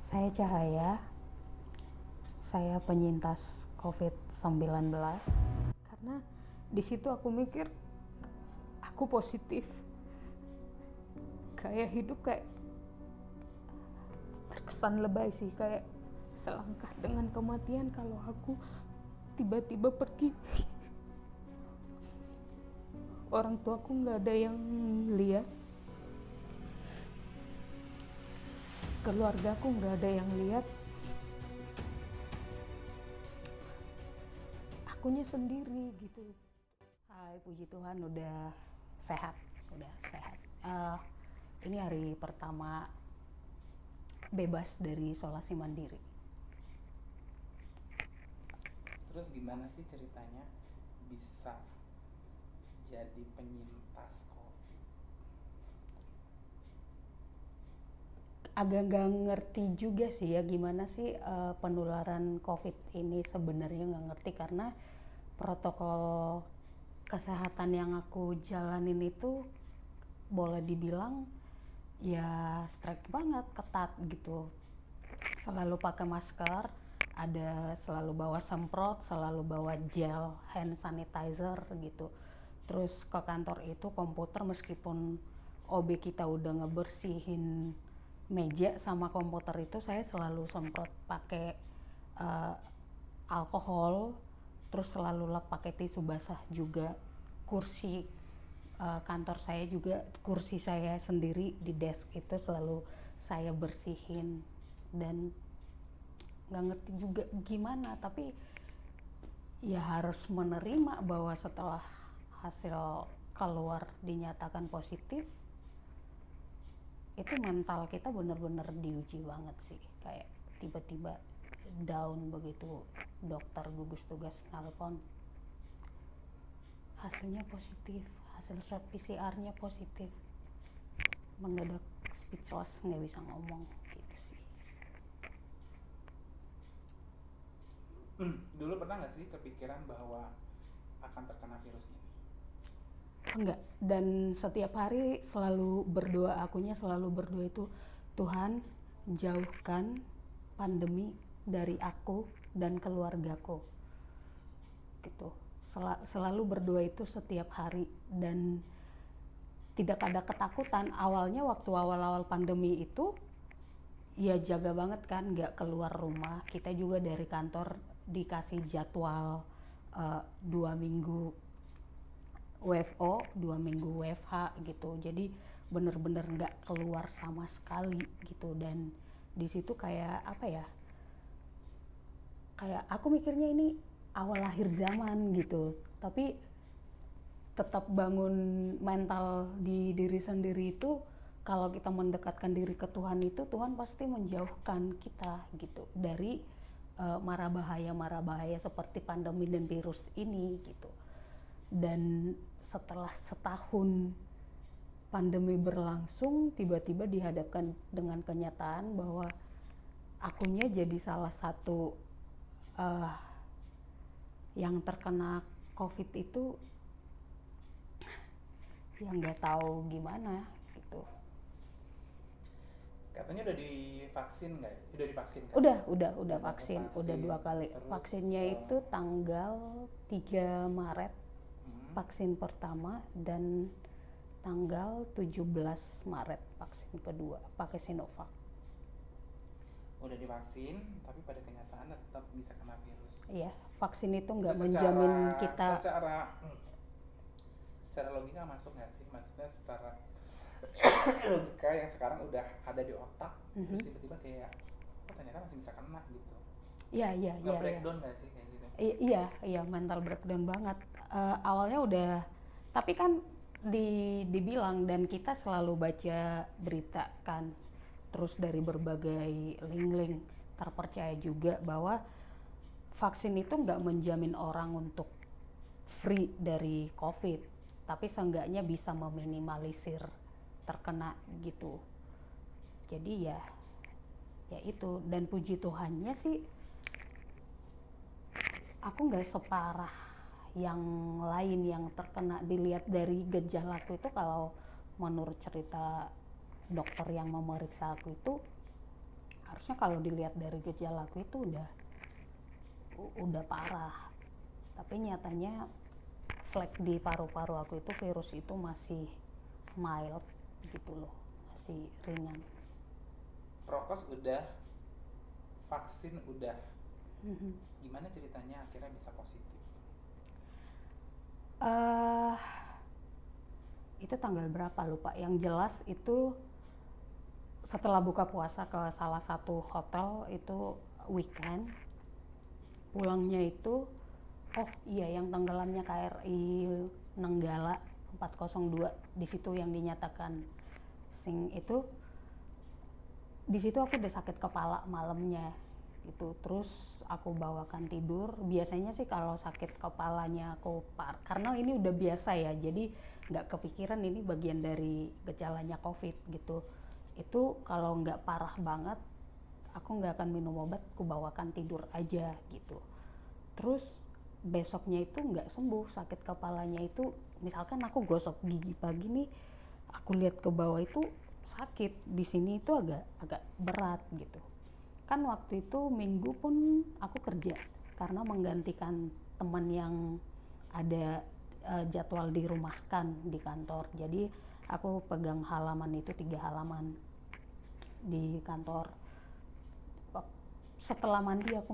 Saya Cahaya, saya penyintas COVID-19. Karena di situ aku mikir aku positif. Kayak hidup kayak terkesan lebay sih, kayak selangkah dengan kematian kalau aku tiba-tiba pergi. Orang tuaku nggak ada yang lihat, keluargaku nggak ada yang lihat, akunya sendiri gitu. Hai, puji Tuhan udah sehat, udah sehat. Ini hari pertama bebas dari isolasi mandiri. Terus gimana sih ceritanya bisa jadi penyintas COVID? Agak nggak ngerti juga sih ya gimana sih penularan COVID ini sebenarnya, nggak ngerti karena protokol kesehatan yang aku jalanin itu boleh dibilang ya strict banget, ketat gitu. Selalu pakai masker, selalu bawa semprot, selalu bawa gel hand sanitizer gitu. Terus ke kantor itu komputer, meskipun OB kita udah ngebersihin meja sama komputer itu, saya selalu semprot pakai uh, alkohol, terus selalu lap pakai tisu basah juga. Kursi kantor saya juga, kursi saya sendiri di desk itu selalu saya bersihin. Dan nggak ngerti juga gimana, tapi ya harus menerima bahwa setelah hasil keluar dinyatakan positif, itu mental kita bener-bener diuji banget sih. Kayak tiba-tiba down begitu dokter gugus tugas nelpon hasilnya positif, hasil swab PCR-nya positif. Mendadak speechless, nggak bisa ngomong gitu sih. Dulu pernah nggak sih kepikiran bahwa akan terkena virus ini? Enggak, dan setiap hari selalu berdoa, akunya selalu berdoa itu, Tuhan jauhkan pandemi dari aku dan keluargaku gitu. Selalu berdoa itu setiap hari, dan tidak ada ketakutan. Awalnya waktu awal-awal pandemi itu ya jaga banget kan, nggak keluar rumah. Kita juga dari kantor dikasih jadwal 2 minggu WFO, 2 minggu WFH gitu. Jadi bener-bener nggak keluar sama sekali gitu. Dan di situ kayak apa ya, kayak aku mikirnya ini awal akhir zaman gitu, tapi tetap bangun mental di diri sendiri itu. Kalau kita mendekatkan diri ke Tuhan itu, Tuhan pasti menjauhkan kita gitu dari mara bahaya seperti pandemi dan virus ini gitu. Dan setelah setahun pandemi berlangsung, tiba-tiba dihadapkan dengan kenyataan bahwa akunya jadi salah satu uh, yang terkena COVID itu, yang nggak tahu gimana gitu. Katanya udah divaksin nggak? Udah divaksin kan? Udah vaksin, udah 2 kali. Terus Vaksinnya itu tanggal 3 Maret hmm, vaksin pertama, dan tanggal 17 Maret vaksin kedua pakai Sinovac. udah divaksin, tapi pada kenyataannya tetap bisa kena virus. Iya, vaksin itu Itu nggak secara menjamin kita. secara secara logika masuk nggak sih? Maksudnya secara logika yang sekarang udah ada di otak, terus tiba-tiba kayak oh ternyata masih bisa kena gitu. Iya, iya, Nggak iya, iya. breakdown nggak sih kayak gitu? Iya, iya, mental breakdown banget. Awalnya udah, tapi kan dibilang, dan kita selalu baca berita kan, terus dari berbagai link-link terpercaya juga, bahwa vaksin itu nggak menjamin orang untuk free dari COVID, tapi seenggaknya bisa meminimalisir terkena gitu. Jadi ya itu, dan puji Tuhannya sih aku nggak separah yang lain yang terkena. Dilihat dari gejalaku itu, kalau menurut cerita dokter yang memeriksa aku itu, harusnya kalau dilihat dari gejalaku itu udah parah, tapi nyatanya flek di paru-paru aku itu virus itu masih mild gitu loh, masih ringan. Prokes udah, vaksin udah, Mhm. gimana ceritanya akhirnya bisa positif? Itu tanggal berapa lupa, yang jelas itu setelah buka puasa ke salah satu hotel itu weekend. Pulangnya itu, oh iya, yang tenggelamnya KRI Nanggala 402, di situ yang dinyatakan sing itu, di situ aku udah sakit kepala malamnya gitu. Terus aku bawakan tidur. Biasanya sih kalau sakit kepalanya aku karena ini udah biasa ya, jadi nggak kepikiran ini bagian dari gejalanya COVID gitu. Itu kalau nggak parah banget aku nggak akan minum obat, aku bawakan tidur aja gitu. Terus besoknya itu nggak sembuh sakit kepalanya itu. Misalkan aku gosok gigi pagi nih, aku lihat ke bawah itu sakit di sini itu agak berat gitu. Kan waktu itu minggu pun aku kerja karena menggantikan teman yang ada jadwal dirumahkan di kantor. Jadi aku pegang halaman itu 3 halaman di kantor. Setelah mandi aku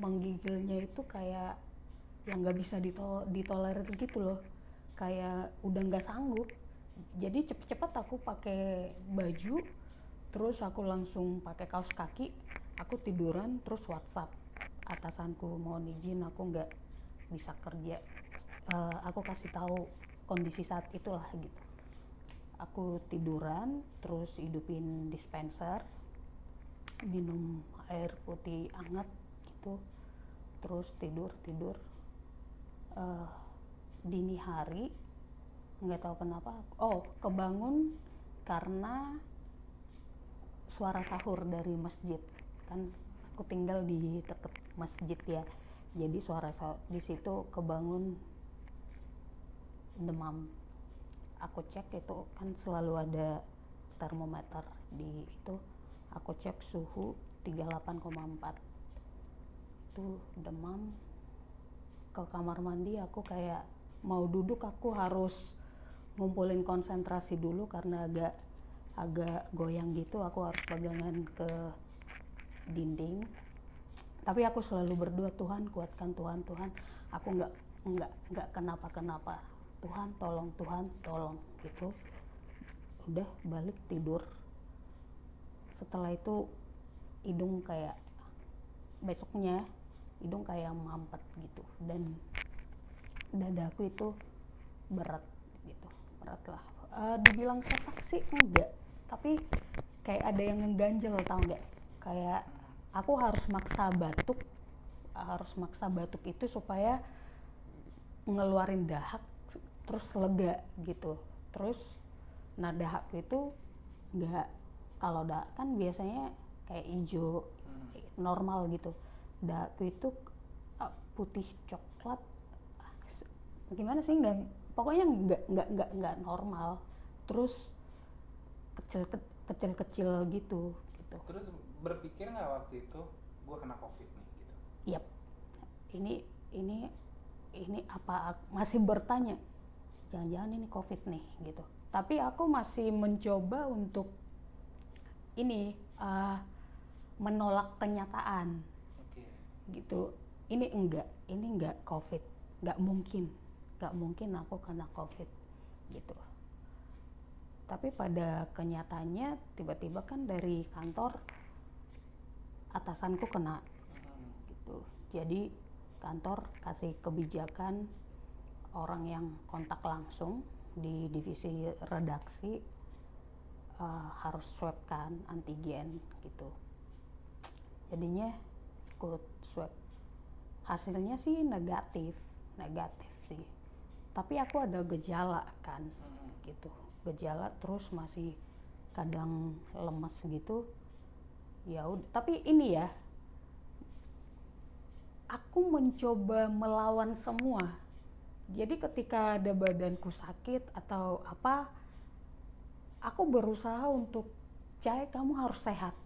menggigilnya itu kayak yang nggak bisa ditolerir gitu loh, kayak udah nggak sanggup. Jadi cepet-cepet aku pakai baju, terus aku langsung pakai kaos kaki, aku tiduran, terus WhatsApp atasanku mohon izin aku nggak bisa kerja. Aku kasih tahu kondisi saat itulah gitu. Aku tiduran, terus hidupin dispenser, minum air putih hangat gitu, terus tidur. Dini hari nggak tahu kenapa, kebangun karena suara sahur dari masjid. Kan aku tinggal di deket masjid ya, jadi suara sahur di situ. Kebangun demam, aku cek, itu kan selalu ada termometer di itu, aku cek suhu 38,4, itu demam. Ke kamar mandi, aku kayak mau duduk, aku harus ngumpulin konsentrasi dulu karena agak goyang gitu, aku harus pegangan ke dinding. Tapi aku selalu berdoa, Tuhan kuatkan, Tuhan aku nggak kenapa-kenapa, Tuhan tolong gitu. Udah balik tidur. Setelah itu hidung kayak, besoknya hidung kayak mampet gitu, dan dadaku itu berat gitu, berat lah. Dibilang sesak sih enggak, tapi kayak ada yang ngeganjel, tau nggak? Kayak aku harus maksa batuk itu supaya ngeluarin dahak terus lega gitu. Terus nah dahakku itu nggak, kalau dahak kan biasanya kayak hijau normal gitu, dahakku itu putih coklat, gimana sih, nggak, pokoknya nggak normal, terus kecil gitu. Terus berpikir nggak waktu itu gue kena COVID nih gitu? Yap, ini apa, masih bertanya jangan-jangan ini COVID nih gitu. Tapi aku masih mencoba untuk ini menolak kenyataan. Okay. Gitu. Ini enggak COVID, nggak mungkin aku kena COVID gitu. Tapi pada kenyataannya tiba-tiba kan dari kantor atasanku kena gitu. Jadi kantor kasih kebijakan orang yang kontak langsung di divisi redaksi harus swab kan, antigen gitu. Jadinya ikut swab, hasilnya sih negatif sih, tapi aku ada gejala kan gitu, gejala terus masih kadang lemes gitu ya. Tapi ini ya, aku mencoba melawan semua. Jadi ketika ada badanku sakit atau apa, aku berusaha untuk, Cai kamu harus sehat,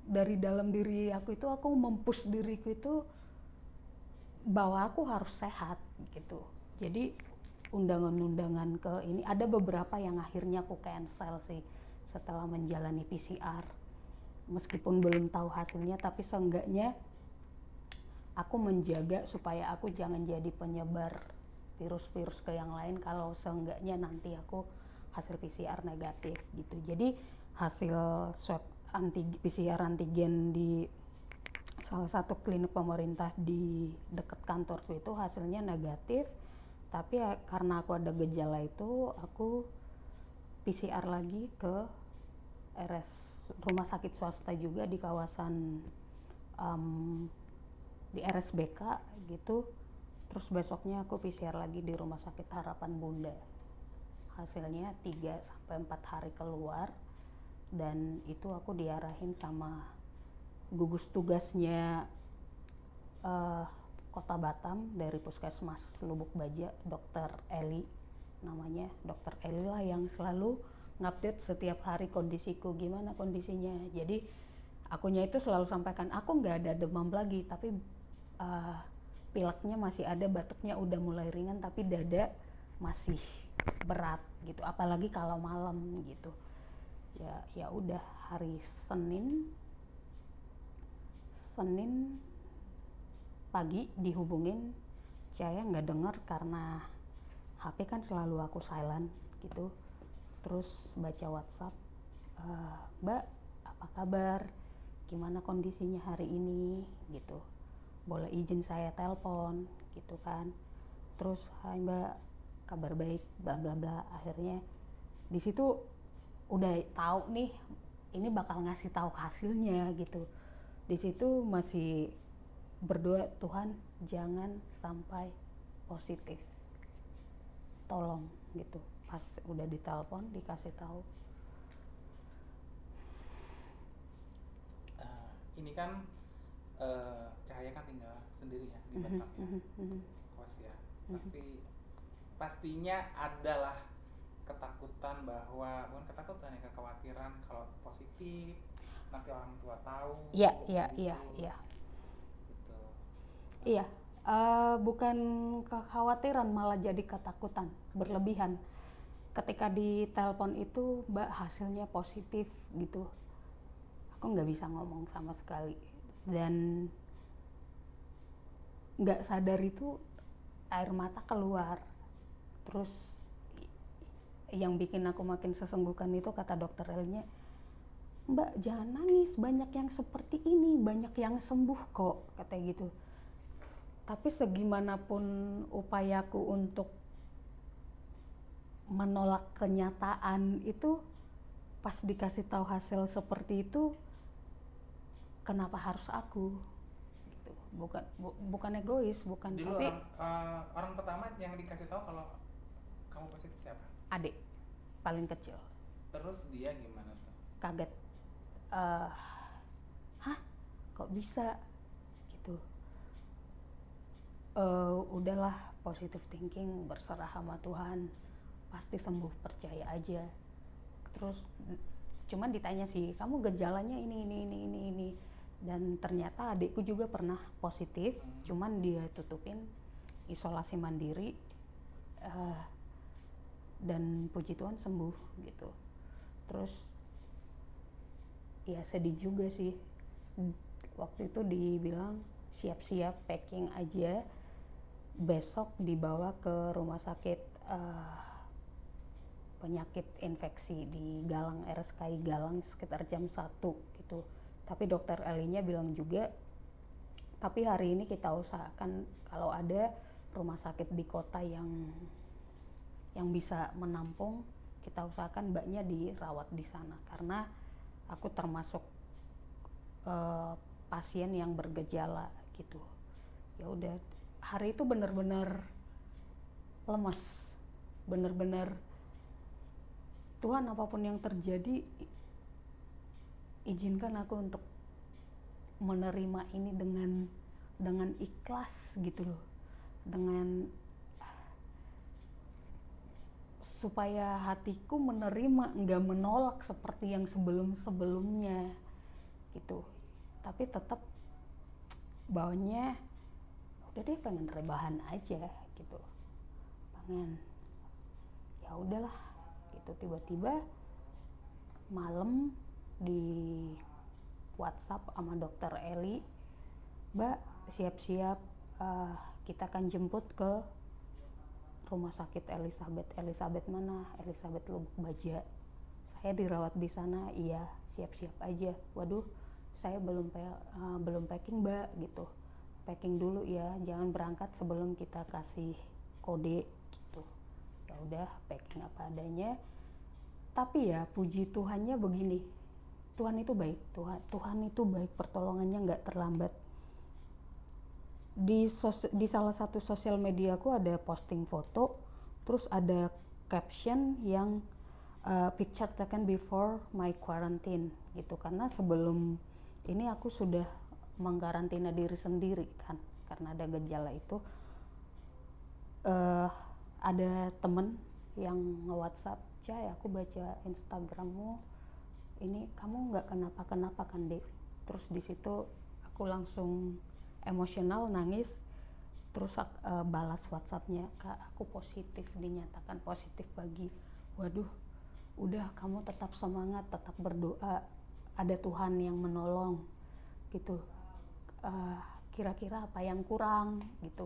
dari dalam diri aku itu aku mempush diriku itu bahwa aku harus sehat gitu. Jadi undangan-undangan ke ini ada beberapa yang akhirnya aku cancel sih setelah menjalani PCR. Meskipun belum tahu hasilnya, tapi seenggaknya aku menjaga supaya aku jangan jadi penyebar virus-virus ke yang lain kalau seenggaknya nanti aku hasil PCR negatif gitu. Jadi hasil swab PCR antigen di salah satu klinik pemerintah di dekat kantorku itu hasilnya negatif, tapi ya, karena aku ada gejala itu aku PCR lagi ke rumah sakit swasta juga di kawasan di RSBK gitu. Terus besoknya aku PCR lagi di Rumah Sakit Harapan Bunda. Hasilnya 3-4 hari keluar, dan itu aku diarahin sama gugus tugasnya Kota Batam dari Puskesmas Lubuk Baja, Dokter Eli namanya. Dokter Eli lah yang selalu ngupdate setiap hari kondisiku, gimana kondisinya. Jadi akunya itu selalu sampaikan aku nggak ada demam lagi, tapi pileknya masih ada, batuknya udah mulai ringan, tapi dada masih berat gitu, apalagi kalau malam gitu. Ya udah hari Senin pagi dihubungin, saya nggak dengar karena HP kan selalu aku silent gitu. Terus baca WhatsApp, Mbak apa kabar, gimana kondisinya hari ini gitu, boleh izin saya telepon gitu kan. Terus hai Mbak, kabar baik bla bla bla. Akhirnya di situ udah tahu nih ini bakal ngasih tahu hasilnya gitu. Di situ masih berdoa, Tuhan jangan sampai positif, tolong gitu. Pas udah ditelepon dikasih tahu. Ini kan Cahaya kan tinggal sendiri ya di Batam ya, kos ya. Pastinya adalah ketakutan, bahwa bukan ketakutan ya, kekhawatiran kalau positif nanti orang tua tahu. Iya. Gitu. Iya, bukan kekhawatiran, malah jadi ketakutan berlebihan. Ketika di telepon itu, Mbak hasilnya positif gitu, aku nggak bisa ngomong sama sekali, dan nggak sadar itu air mata keluar. Terus yang bikin aku makin sesenggukan itu kata dokter Elnya, Mbak jangan nangis, banyak yang seperti ini, banyak yang sembuh kok, katanya gitu. Tapi segimanapun upayaku untuk menolak kenyataan itu, pas dikasih tahu hasil seperti itu, kenapa harus aku gitu. Bukan egois, bukan. Dulu tapi orang pertama yang dikasih tahu kalau kamu positif siapa? Adik paling kecil. Terus dia gimana tuh? Kaget, hah kok bisa gitu. Udahlah, positive thinking, berserah sama Tuhan, pasti sembuh, percaya aja. Terus cuman ditanya sih, kamu gejalanya ini, dan ternyata adikku juga pernah positif, cuman dia tutupin, isolasi mandiri, dan puji Tuhan sembuh gitu. Terus ya sedih juga sih, waktu itu dibilang siap-siap packing aja, besok dibawa ke rumah sakit penyakit infeksi di Galang, RSKI Galang, sekitar jam 1 gitu. Tapi dokter Elinya bilang juga, tapi hari ini kita usahakan kalau ada rumah sakit di kota yang bisa menampung, kita usahakan mbaknya dirawat di sana, karena aku termasuk pasien yang bergejala gitu. Ya udah, hari itu benar-benar lemas, benar-benar Tuhan, apapun yang terjadi izinkan aku untuk menerima ini dengan ikhlas gitu loh, dengan supaya hatiku menerima, nggak menolak seperti yang sebelumnya gitu. tapi tetap bawahnya udah deh pengen rebahan aja gitu, pengen ya udahlah gitu. Tiba-tiba malam di WhatsApp sama dokter Eli, Mbak siap-siap, kita akan jemput ke rumah sakit Elizabeth. Elizabeth mana? Elizabeth Lubuk Baja. Saya dirawat di sana. Iya, siap-siap aja. Waduh, saya belum packing Mbak gitu. Packing dulu ya, jangan berangkat sebelum kita kasih kode gitu. Ya udah, packing apa adanya. Tapi ya puji Tuhannya begini, Tuhan itu baik, Tuhan itu baik, pertolongannya nggak terlambat. Di salah satu sosial mediaku ada posting foto, terus ada caption yang picture taken before my quarantine gitu, karena sebelum ini aku sudah mengkarantina diri sendiri kan karena ada gejala itu. Ada temen yang nge-WhatsApp, Cai aku baca Instagrammu ini kamu nggak kenapa-kenapa kan Dek. Terus di situ aku langsung emosional nangis, terus balas WhatsAppnya, Kak aku positif, dinyatakan positif pagi. Waduh, udah kamu tetap semangat, tetap berdoa, ada Tuhan yang menolong gitu. Kira-kira apa yang kurang gitu.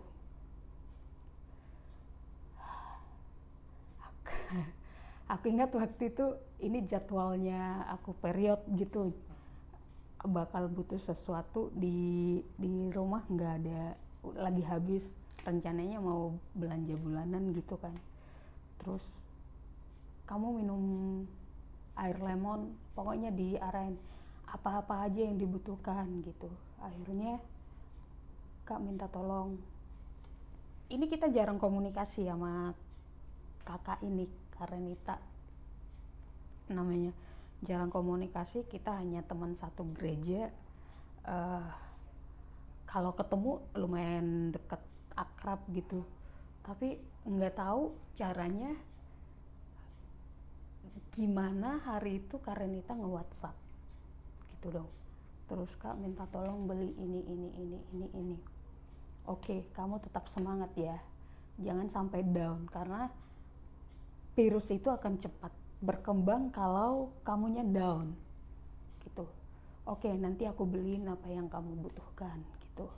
Aku ingat waktu itu ini jadwalnya aku period gitu, bakal butuh sesuatu di rumah, nggak ada, lagi habis, rencananya mau belanja bulanan gitu kan. Terus kamu minum air lemon, pokoknya diarahin apa-apa aja yang dibutuhkan gitu. Akhirnya Kak minta tolong, ini kita jarang komunikasi sama kakak ini, Karenita namanya, jarang komunikasi, kita hanya teman satu gereja. Kalau ketemu lumayan deket, akrab gitu, tapi nggak tahu caranya gimana hari itu Karenita nge-WhatsApp gitu dong. Terus Kak minta tolong beli ini. Oke, kamu tetap semangat ya, jangan sampai down karena virus itu akan cepat berkembang kalau kamunya down gitu. Oke, nanti aku beliin apa yang kamu butuhkan gitu.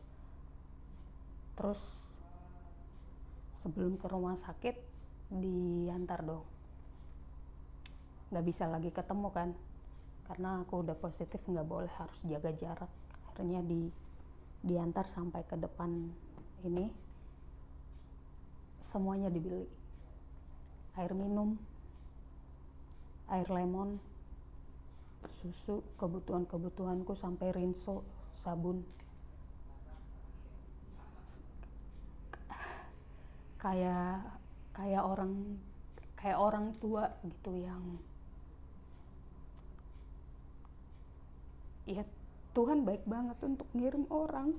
Terus sebelum ke rumah sakit diantar dong, nggak bisa lagi ketemu kan karena aku udah positif, nggak boleh, harus jaga jarak. Akhirnya diantar sampai ke depan ini, semuanya dibeli, air minum, air lemon, susu, kebutuhanku sampai rinso, sabun. Kayak orang tua gitu yang ya Tuhan baik banget untuk ngirim orang.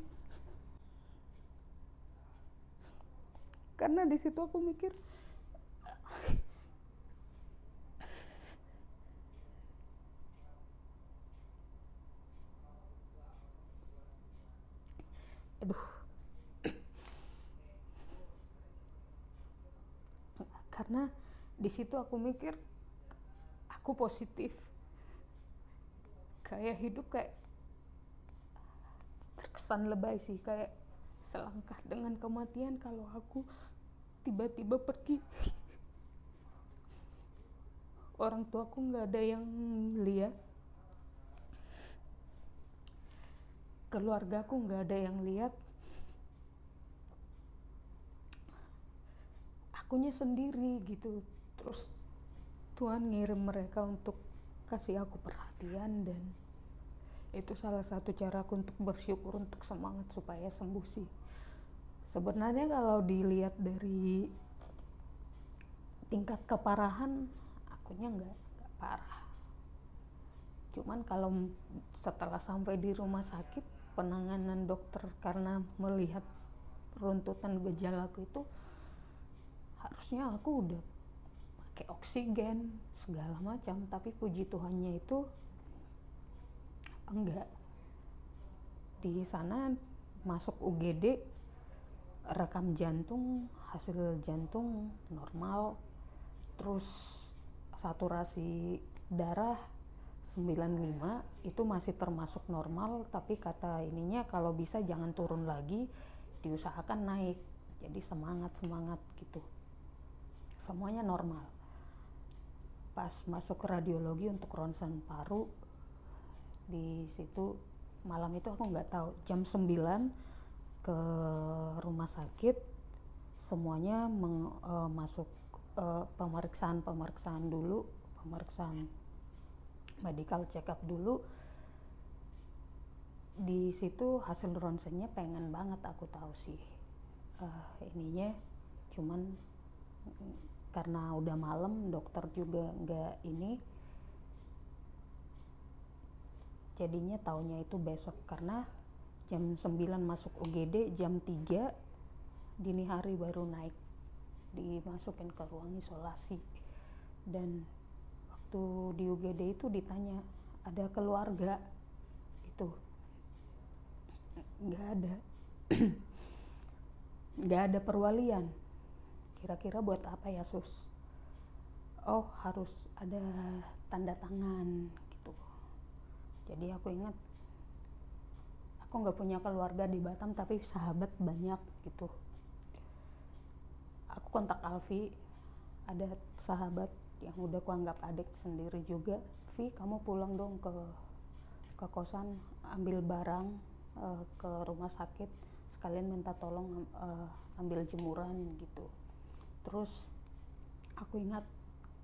Karena di situ aku mikir, aduh, karena di situ aku mikir aku positif, kayak hidup kayak terkesan lebay sih, kayak selangkah dengan kematian kalau aku tiba-tiba pergi. Orang tuaku nggak ada yang lihat, keluargaku nggak ada yang lihat, akunya sendiri gitu. Terus Tuhan ngirim mereka untuk kasih aku perhatian, dan itu salah satu caraku untuk bersyukur, untuk semangat supaya sembuh sih. Sebenarnya kalau dilihat dari tingkat keparahan, akunya nggak parah. Cuman kalau setelah sampai di rumah sakit, penanganan dokter karena melihat runtutan gejalaku itu, harusnya aku udah pakai oksigen segala macam, tapi puji Tuhannya itu enggak. Di sana masuk UGD, rekam jantung, hasil jantung normal, terus saturasi darah 95 itu masih termasuk normal, tapi kata ininya kalau bisa jangan turun lagi, diusahakan naik. Jadi semangat gitu, semuanya normal. Pas masuk ke radiologi untuk ronsen paru, di situ malam itu aku nggak tahu, jam 9 ke rumah sakit, semuanya masuk pemeriksaan dulu, pemeriksaan medical check up dulu. Di situ hasil ronsennya pengen banget aku tahu sih ininya, cuman karena udah malam, dokter juga nggak ini, jadinya taunya itu besok. Karena jam 9 masuk UGD, jam 3 dini hari baru naik, dimasukin ke ruang isolasi. Dan waktu di UGD itu ditanya, ada keluarga? Itu nggak ada. Nggak ada perwalian. Kira-kira buat apa ya sus? Oh, harus ada tanda tangan gitu. Jadi aku ingat, aku nggak punya keluarga di Batam tapi sahabat banyak gitu. Aku kontak Alfi, ada sahabat yang udah aku anggap adik sendiri juga. Vi, kamu pulang dong ke kosan, ambil barang ke rumah sakit, sekalian minta tolong ambil jemuran gitu. Terus aku ingat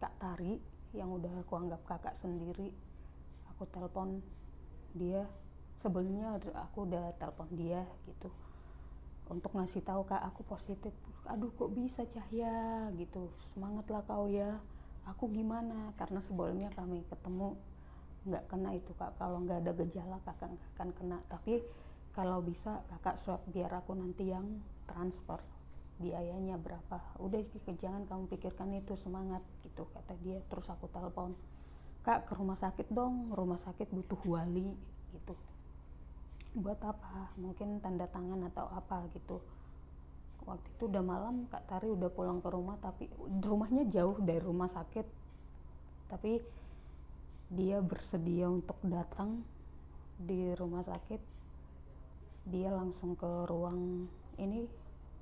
Kak Tari yang udah aku anggap kakak sendiri, aku telepon dia. Sebelumnya aku udah telepon dia gitu untuk ngasih tahu, Kak aku positif. Aduh kok bisa Cahya gitu, semangatlah kau ya. Aku gimana, karena sebelumnya kami ketemu nggak kena itu Kak, kalau nggak ada gejala kakak nggak akan kena, tapi kalau bisa kakak swab biar aku nanti yang transfer, biayanya berapa. Udah jangan kamu pikirkan itu, semangat gitu kata dia. Terus aku telepon, Kak ke rumah sakit dong, rumah sakit butuh wali gitu. Buat apa? Mungkin tanda tangan atau apa gitu. Waktu itu udah malam, Kak Tari udah pulang ke rumah, tapi rumahnya jauh dari rumah sakit, tapi dia bersedia untuk datang di rumah sakit. Dia langsung ke ruang ini,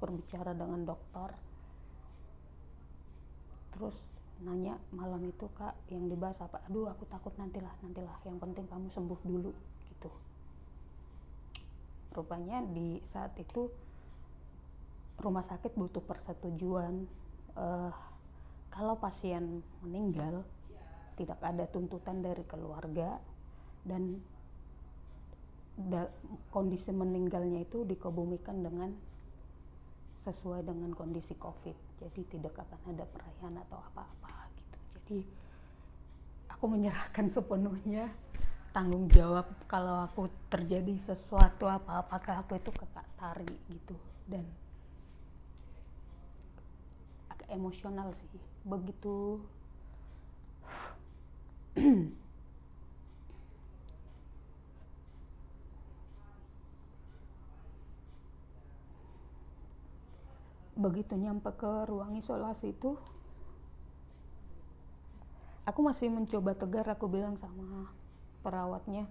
berbicara dengan dokter, terus nanya malam itu, Kak yang dibahas apa? Aduh aku takut, nantilah, yang penting kamu sembuh dulu gitu. Rupanya di saat itu rumah sakit butuh persetujuan. Kalau pasien meninggal, tidak ada tuntutan dari keluarga, dan kondisi meninggalnya itu dikebumikan dengan sesuai dengan kondisi COVID. Jadi tidak akan ada perayaan atau apa-apa gitu. Jadi aku menyerahkan sepenuhnya tanggung jawab kalau aku terjadi sesuatu apakah aku itu ke Kak Tari gitu. Dan agak emosional sih begitu. Begitu nyampe ke ruang isolasi itu, aku masih mencoba tegar. Aku bilang sama perawatnya,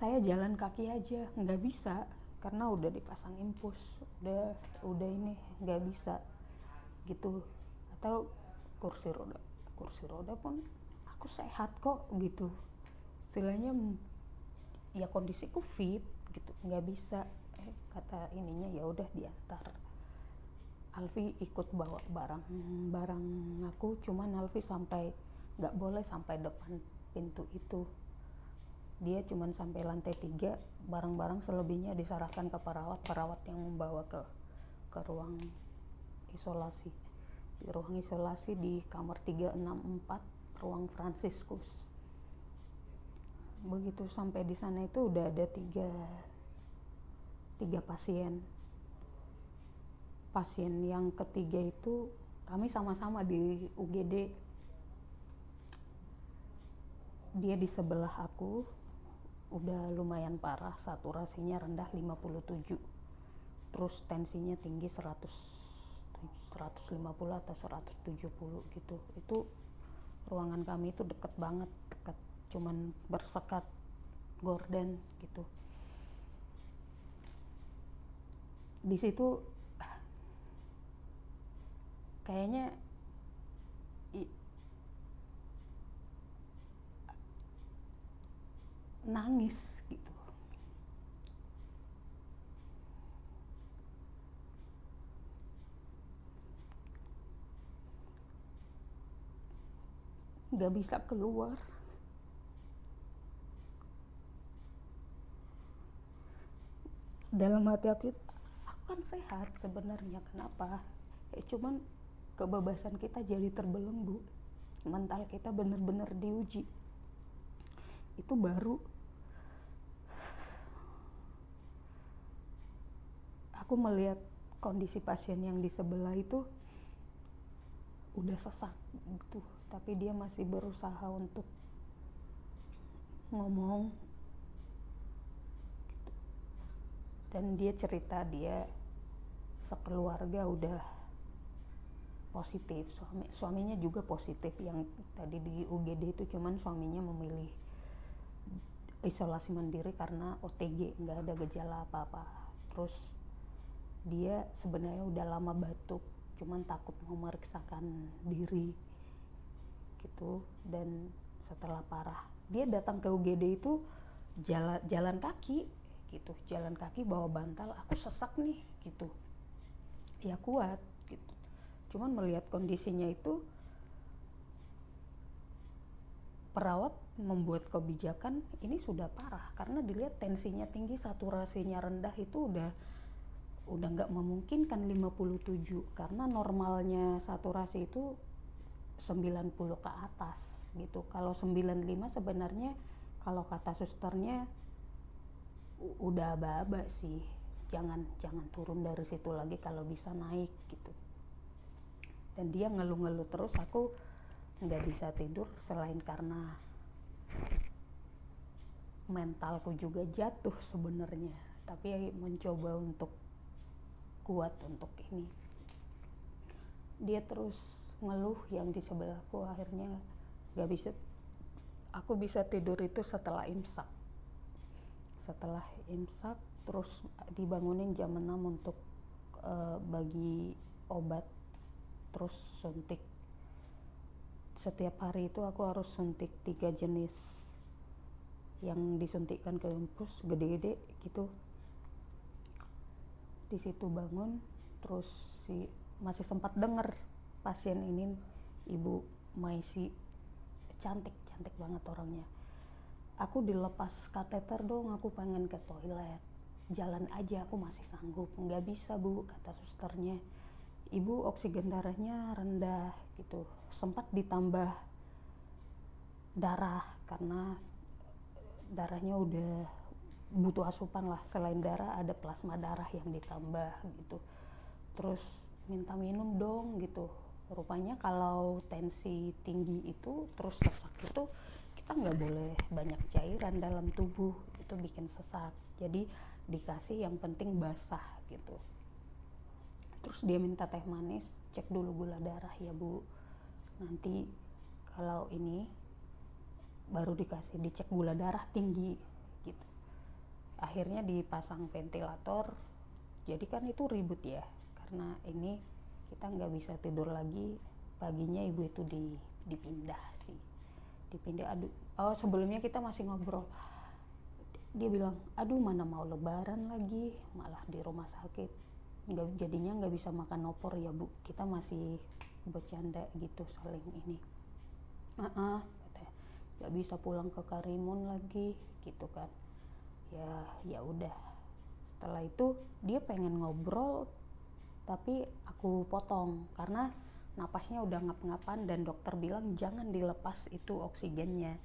saya jalan kaki aja, nggak bisa karena udah dipasang infus, udah ini nggak bisa gitu. Atau kursi roda pun aku sehat kok gitu, istilahnya ya kondisiku fit gitu, nggak bisa. Kata ininya ya udah diantar. Alfi ikut bawa barang aku, cuman Alfi nggak boleh sampai depan pintu itu. Dia cuman sampai lantai 3, barang-barang selebihnya diserahkan ke perawat yang membawa ke ruang isolasi. Di ruang isolasi di kamar 364, ruang Fransiskus. Begitu sampai di sana itu udah ada tiga pasien. Pasien yang ketiga itu kami sama-sama di UGD. Dia di sebelah aku, udah lumayan parah, saturasinya rendah 57, terus tensinya tinggi 150 atau 170 gitu. Itu ruangan kami itu deket banget, deket, cuman bersekat gorden gitu. Di situ kayaknya nangis gitu. Gak bisa keluar. Dalam hati aku kan sehat sebenarnya, kenapa? Cuman kebebasan kita jadi terbelenggu, mental kita bener-bener diuji. Itu baru aku melihat kondisi pasien yang di sebelah itu udah sesak gitu, tapi dia masih berusaha untuk ngomong gitu. Dan dia cerita dia sekeluarga udah positif, suaminya juga positif yang tadi di UGD itu, cuman suaminya memilih isolasi mandiri karena OTG, nggak ada gejala apa-apa. Terus dia sebenarnya udah lama batuk, cuman takut mau memeriksakan diri gitu. Dan setelah parah dia datang ke UGD itu jalan kaki gitu, jalan kaki bawa bantal. Aku sesak nih gitu, ya kuat gitu. Cuman melihat kondisinya itu, perawat membuat kebijakan ini sudah parah karena dilihat tensinya tinggi, saturasinya rendah, itu udah nggak memungkinkan 57, karena normalnya saturasi itu 90 ke atas gitu. Kalau 95 sebenarnya kalau kata susternya udah aba-aba sih, jangan turun dari situ lagi, kalau bisa naik gitu. Dan dia ngeluh-ngeluh terus. Aku nggak bisa tidur selain karena mentalku juga jatuh sebenarnya, tapi mencoba untuk kuat untuk ini. Dia terus ngeluh yang di sebelahku. Akhirnya nggak bisa, aku bisa tidur itu setelah imsak. Terus dibangunin jam 6 untuk bagi obat, terus suntik. Setiap hari itu aku harus suntik 3 jenis yang disuntikkan ke infus gede-gede gitu. Di situ bangun, terus masih sempat denger pasien ini, Ibu Maisi, cantik banget orangnya. Aku dilepas kateter dong, aku pengen ke toilet. Jalan aja aku masih sanggup. Nggak bisa Bu, kata susternya. Ibu oksigen darahnya rendah gitu. Sempat ditambah darah karena darahnya udah butuh asupan lah. Selain darah ada plasma darah yang ditambah gitu. Terus minta minum dong gitu. Rupanya kalau tensi tinggi itu terus sesak itu, kita nggak boleh banyak cairan dalam tubuh, itu bikin sesak. Jadi dikasih yang penting basah gitu. Terus dia minta teh manis, cek dulu gula darah ya Bu, nanti kalau ini baru dicek gula darah tinggi gitu. Akhirnya dipasang ventilator. Jadi kan itu ribut ya, karena ini kita nggak bisa tidur lagi. Paginya ibu itu dipindah. Sebelumnya kita masih ngobrol. Dia bilang, aduh mana mau lebaran lagi, malah di rumah sakit. Jadinya nggak bisa makan opor ya Bu. Kita masih bercanda gitu saling ini. Katanya nggak bisa pulang ke Karimun lagi gitu kan. Ya udah. Setelah itu dia pengen ngobrol, tapi aku potong karena napasnya udah ngap-ngapan dan dokter bilang jangan dilepas itu oksigennya.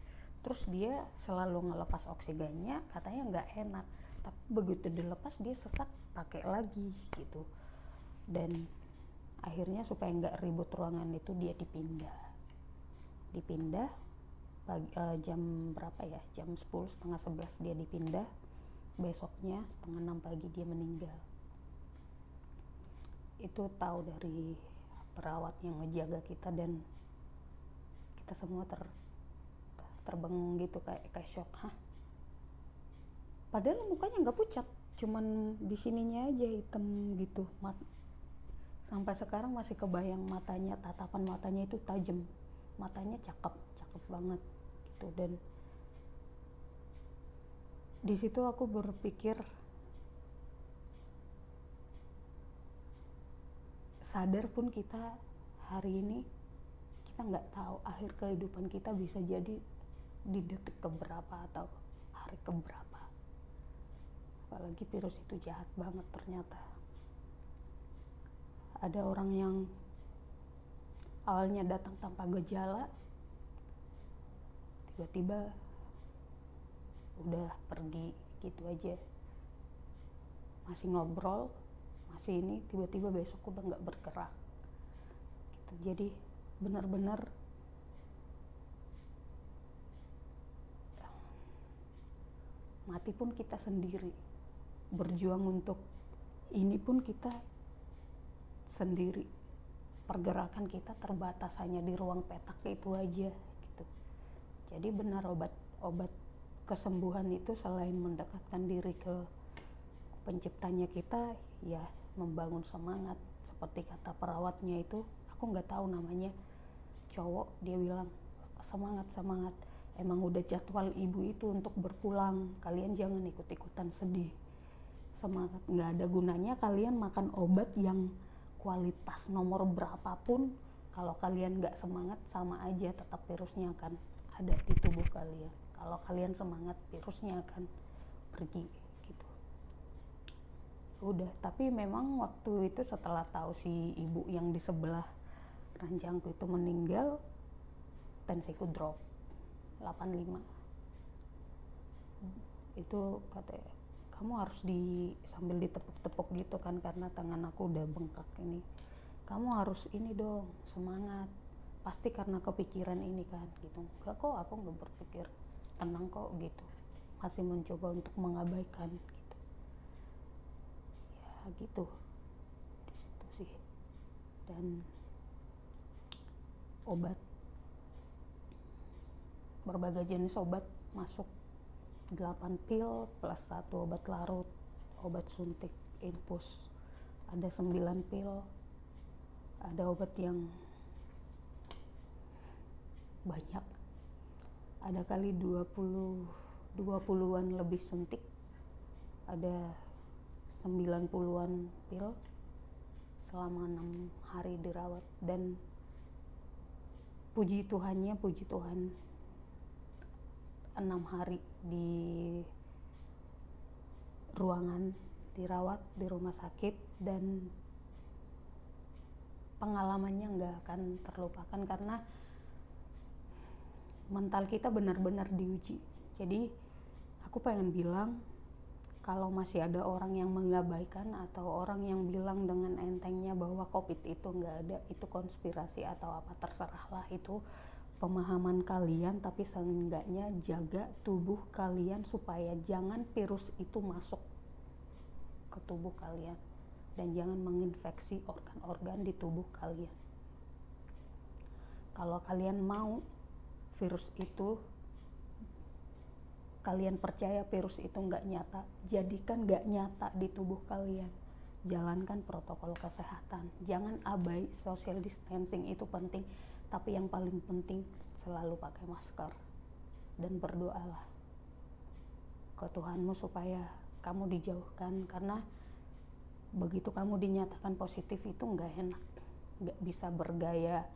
Terus dia selalu ngelepas oksigennya, katanya nggak enak, tapi begitu dilepas dia sesak pakai lagi gitu. Dan akhirnya supaya nggak ribut ruangan itu dia dipindah. jam berapa ya, jam 10, setengah 11 dia dipindah, besoknya setengah 6 pagi dia meninggal. Itu tahu dari perawat yang ngejaga kita, dan kita semua terbengung gitu, kayak shock. Padahal mukanya nggak pucat, cuman di sininya aja hitam gitu. Sampai sekarang masih kebayang matanya, tatapan matanya itu tajam, matanya cakep banget gitu. Dan di situ aku berpikir, sadar pun kita hari ini, kita nggak tahu akhir kehidupan kita bisa jadi di detik keberapa atau hari keberapa. Apalagi virus itu jahat banget ternyata. Ada orang yang awalnya datang tanpa gejala, tiba-tiba udah pergi gitu aja. Masih ngobrol, masih ini, tiba-tiba besok udah nggak bergerak gitu. Jadi benar-benar mati pun kita sendiri, berjuang untuk ini pun kita sendiri. Pergerakan kita terbatas hanya di ruang petak itu aja gitu. Jadi benar, obat kesembuhan itu selain mendekatkan diri ke penciptanya kita, ya membangun semangat. Seperti kata perawatnya itu, aku nggak tahu namanya, cowok, dia bilang semangat, emang udah jadwal ibu itu untuk berpulang, kalian jangan ikut-ikutan sedih. Semangat, nggak ada gunanya kalian makan obat yang kualitas nomor berapapun, kalau kalian nggak semangat, sama aja tetap virusnya akan ada di tubuh kalian. Kalau kalian semangat, virusnya akan pergi gitu. Udah, tapi memang waktu itu setelah tahu si ibu yang di sebelah ranjangku itu meninggal, tensiku drop 85. Itu katanya, kamu harus sambil ditepuk-tepuk gitu kan, karena tangan aku udah bengkak ini. Kamu harus ini dong, semangat. Pasti karena kepikiran ini kan gitu. Enggak kok, aku nggak berpikir, tenang kok gitu. Masih mencoba untuk mengabaikan gitu. Ya gitu. Di situ sih. Dan obat, berbagai jenis obat masuk, 8 pil plus 1 obat larut, obat suntik infus, ada 9 pil, ada obat yang banyak, ada kali 20-an lebih suntik, ada 90-an pil selama 6 hari dirawat. Dan puji Tuhan 6 hari di ruangan dirawat di rumah sakit, dan pengalamannya nggak akan terlupakan karena mental kita benar-benar diuji. Jadi aku pengen bilang, kalau masih ada orang yang mengabaikan atau orang yang bilang dengan entengnya bahwa COVID itu nggak ada, itu konspirasi atau apa, terserahlah, itu pemahaman kalian, tapi seenggaknya jaga tubuh kalian supaya jangan virus itu masuk ke tubuh kalian dan jangan menginfeksi organ-organ di tubuh kalian. Kalau kalian mau virus itu, kalian percaya virus itu nggak nyata, jadikan nggak nyata di tubuh kalian. Jalankan protokol kesehatan, jangan abai. Social distancing itu penting, tapi yang paling penting selalu pakai masker. Dan berdoalah ke Tuhanmu supaya kamu dijauhkan, karena begitu kamu dinyatakan positif itu nggak enak, nggak bisa bergaya,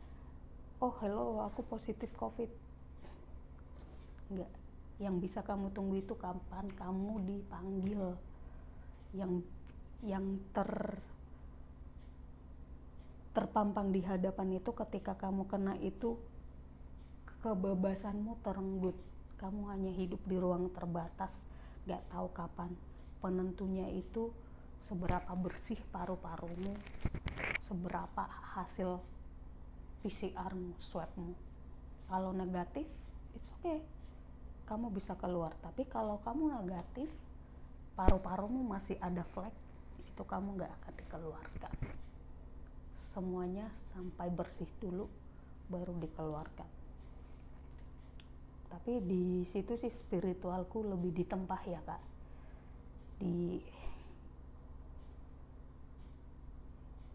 oh hello aku positif COVID, nggak. Yang bisa kamu tunggu itu kapan kamu dipanggil, yang terpampang di hadapan itu ketika kamu kena itu, kebebasanmu terenggut. Kamu hanya hidup di ruang terbatas, gak tahu kapan. Penentunya itu seberapa bersih paru-parumu, seberapa hasil PCR-mu, swab-mu. Kalau negatif, it's okay, kamu bisa keluar. Tapi kalau kamu negatif, paru-parumu masih ada flek, itu kamu nggak akan dikeluarkan. Semuanya sampai bersih dulu baru dikeluarkan. Tapi di situ sih spiritualku lebih ditempah ya kak.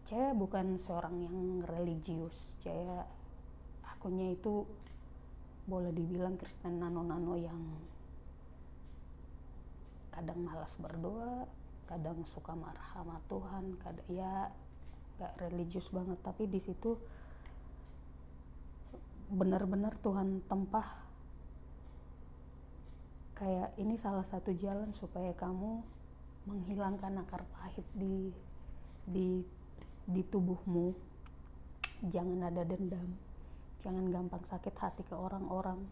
Saya bukan seorang yang religius, akunya itu boleh dibilang Kristen nano-nano yang kadang malas berdoa, kadang suka marah sama Tuhan, kadang ya gak religius banget. Tapi di situ benar-benar Tuhan tempah kayak ini salah satu jalan supaya kamu menghilangkan akar pahit di tubuhmu. Jangan ada dendam, jangan gampang sakit hati ke orang-orang,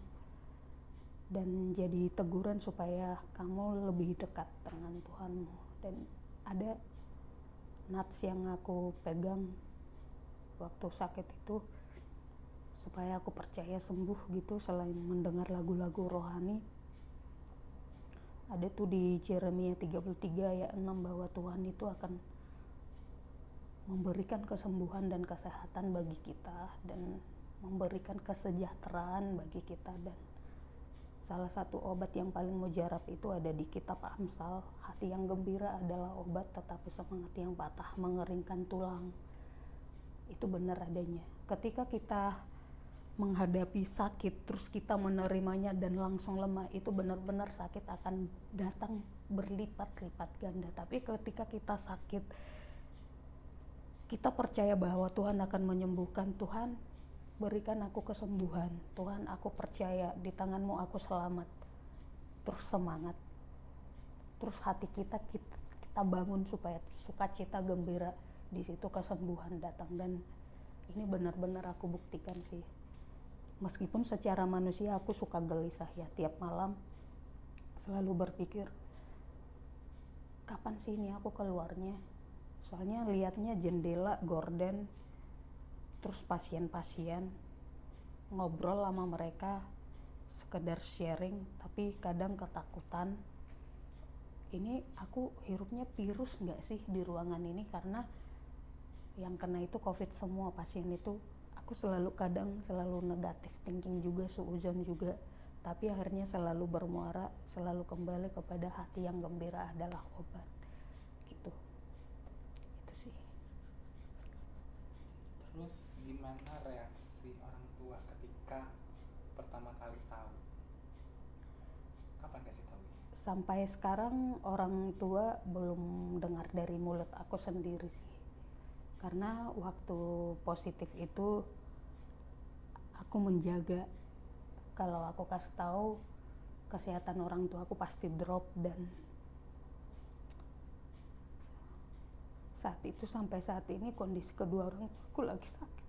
dan jadi teguran supaya kamu lebih dekat dengan Tuhanmu. Dan ada nats yang aku pegang waktu sakit itu supaya aku percaya sembuh gitu. Selain mendengar lagu-lagu rohani, ada tuh di Yeremia 33 ayat 6 bahwa Tuhan itu akan memberikan kesembuhan dan kesehatan bagi kita dan memberikan kesejahteraan bagi kita. Dan salah satu obat yang paling mujarab itu ada di kitab Amsal, hati yang gembira adalah obat, tetapi semangat yang patah mengeringkan tulang. Itu benar adanya. Ketika kita menghadapi sakit terus kita menerimanya dan langsung lemah, itu benar-benar sakit akan datang berlipat-lipat ganda. Tapi ketika kita sakit, kita percaya bahwa Tuhan akan menyembuhkan. Tuhan, berikan aku kesembuhan. Tuhan, aku percaya di tangan-Mu aku selamat. Terus semangat. Terus hati kita bangun supaya sukacita gembira. Di situ kesembuhan datang. Dan ini benar-benar aku buktikan sih. Meskipun secara manusia aku suka gelisah ya, tiap malam selalu berpikir kapan sih ini aku keluarnya. Soalnya lihatnya jendela, gorden, terus pasien-pasien, ngobrol sama mereka, sekedar sharing, tapi kadang ketakutan. Ini aku hirupnya virus nggak sih di ruangan ini, karena yang kena itu COVID semua pasien itu. Aku selalu negatif thinking juga, suuzon juga, tapi akhirnya selalu bermuara, selalu kembali kepada hati yang gembira adalah obat gitu. Itu sih. Terus gimana reaksi orang tua ketika pertama kali tahu? Kapan kasih tahu? Sampai sekarang orang tua belum dengar dari mulut aku sendiri sih. Karena waktu positif itu aku menjaga, kalau aku kasih tahu kesehatan orang tua aku pasti drop. Dan saat itu sampai saat ini kondisi kedua orang aku lagi sakit.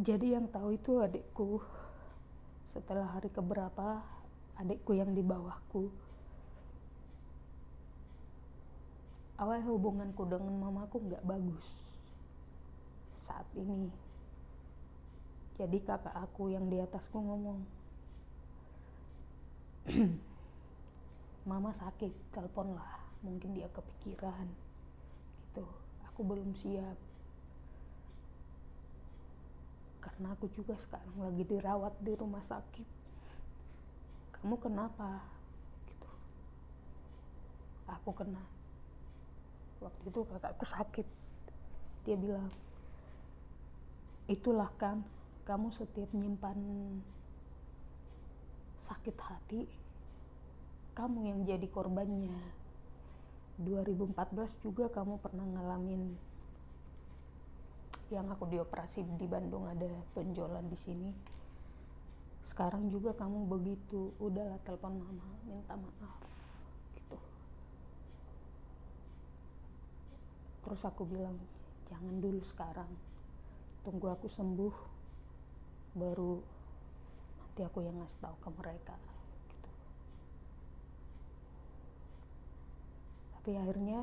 Jadi yang tahu itu adikku. Setelah hari keberapa, adikku yang di bawahku. Awal hubunganku dengan mamaku nggak bagus saat ini. Jadi kakak aku yang di atasku ngomong, mama sakit, teleponlah, mungkin dia kepikiran gitu. Aku belum siap, karena aku juga sekarang lagi dirawat di rumah sakit. Kamu kenapa? Gitu. Aku kena. Waktu itu kakakku sakit. Dia bilang, itulah kan, kamu setiap nyimpan sakit hati, kamu yang jadi korbannya. 2014 juga kamu pernah ngalamin yang aku dioperasi di Bandung, ada benjolan di sini. Sekarang juga kamu begitu. Udahlah, telepon mama, minta maaf gitu. Terus aku bilang, jangan dulu sekarang, tunggu aku sembuh, baru nanti aku yang ngasih tahu ke mereka gitu. Tapi akhirnya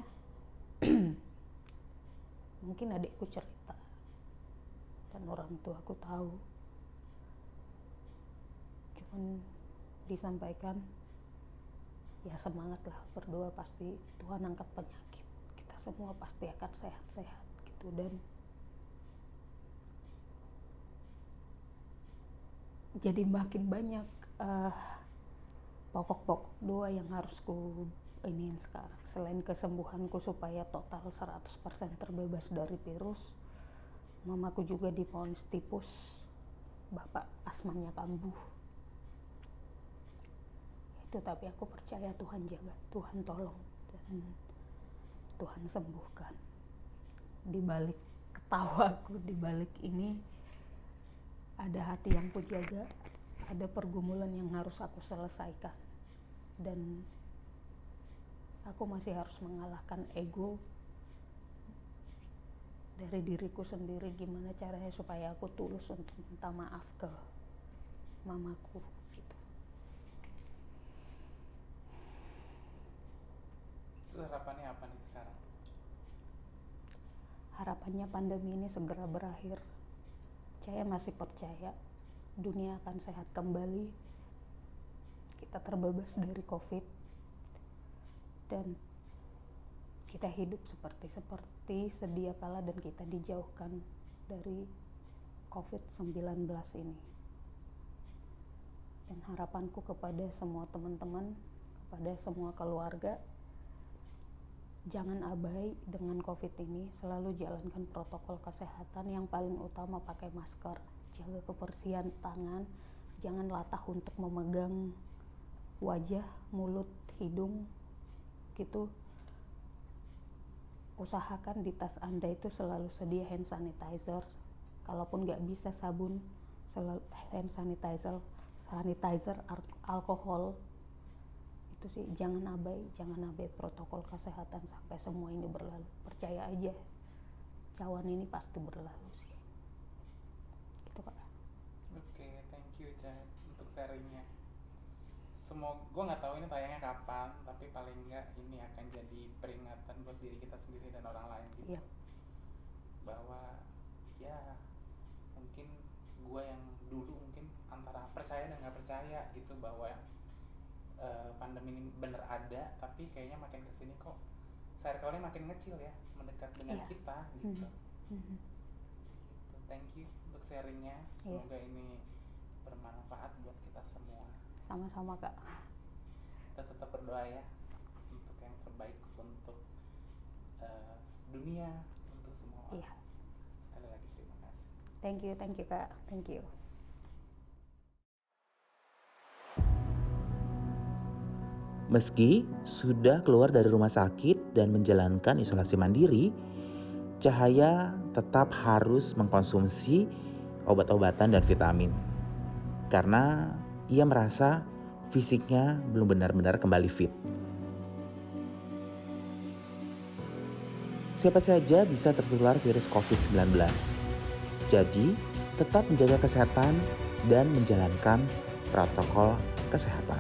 Mungkin adikku cerita dan orang tua aku tahu, cuman disampaikan ya semangatlah, berdoa pasti Tuhan angkat penyakit, kita semua pasti akan sehat-sehat gitu. Dan jadi makin banyak pokok-pokok doa yang harus ku iniin sekarang. Selain kesembuhanku supaya total 100% terbebas dari virus, mamaku juga divonis tipus, bapak asmanya kambuh. Itu tapi aku percaya Tuhan jaga, Tuhan tolong, dan Tuhan sembuhkan. Di balik ketawaku, di balik ini ada hati yang kujaga, ada pergumulan yang harus aku selesaikan, dan aku masih harus mengalahkan ego dari diriku sendiri. Gimana caranya supaya aku tulus untuk minta maaf ke mamaku gitu. Terus harapannya apa nih sekarang? Harapannya pandemi ini segera berakhir. Saya masih percaya dunia akan sehat kembali, kita terbebas dari COVID, dan kita hidup seperti sedia kala, dan kita dijauhkan dari COVID-19 ini. Dan harapanku kepada semua teman-teman, kepada semua keluarga, jangan abai dengan COVID ini, selalu jalankan protokol kesehatan. Yang paling utama pakai masker, jaga kebersihan tangan, jangan latah untuk memegang wajah, mulut, hidung gitu. Usahakan di tas Anda itu selalu sedia hand sanitizer, kalaupun nggak bisa sabun, selalu hand sanitizer, alkohol. Itu sih, jangan abai protokol kesehatan sampai semua ini berlalu. Percaya aja, cawan ini pasti berlalu sih. Gitu Kak. Oke, thank you Jad untuk sharingnya. Semoga, gue nggak tahu ini tayangnya kapan, tapi paling nggak ini akan jadi peringatan buat diri kita sendiri dan orang lain gitu. Iya. Bahwa ya mungkin gue yang dulu mungkin antara percaya dan nggak percaya gitu, bahwa pandemi ini bener ada, tapi kayaknya makin kesini kok circle-nya makin ngecil ya, mendekat dengan kita gitu. Gitu. Thank you untuk sharingnya. Semoga ini bermanfaat buat kita semua. Sama-sama Kak. Kita tetap berdoa ya untuk yang terbaik untuk dunia, untuk semua orang. Iya. Sekali lagi terima kasih. Thank you Kak. Thank you. Meski sudah keluar dari rumah sakit dan menjalankan isolasi mandiri, Cahaya tetap harus mengkonsumsi obat-obatan dan vitamin. Karena ia merasa fisiknya belum benar-benar kembali fit. Siapa saja bisa tertular virus COVID-19. Jadi, tetap menjaga kesehatan dan menjalankan protokol kesehatan.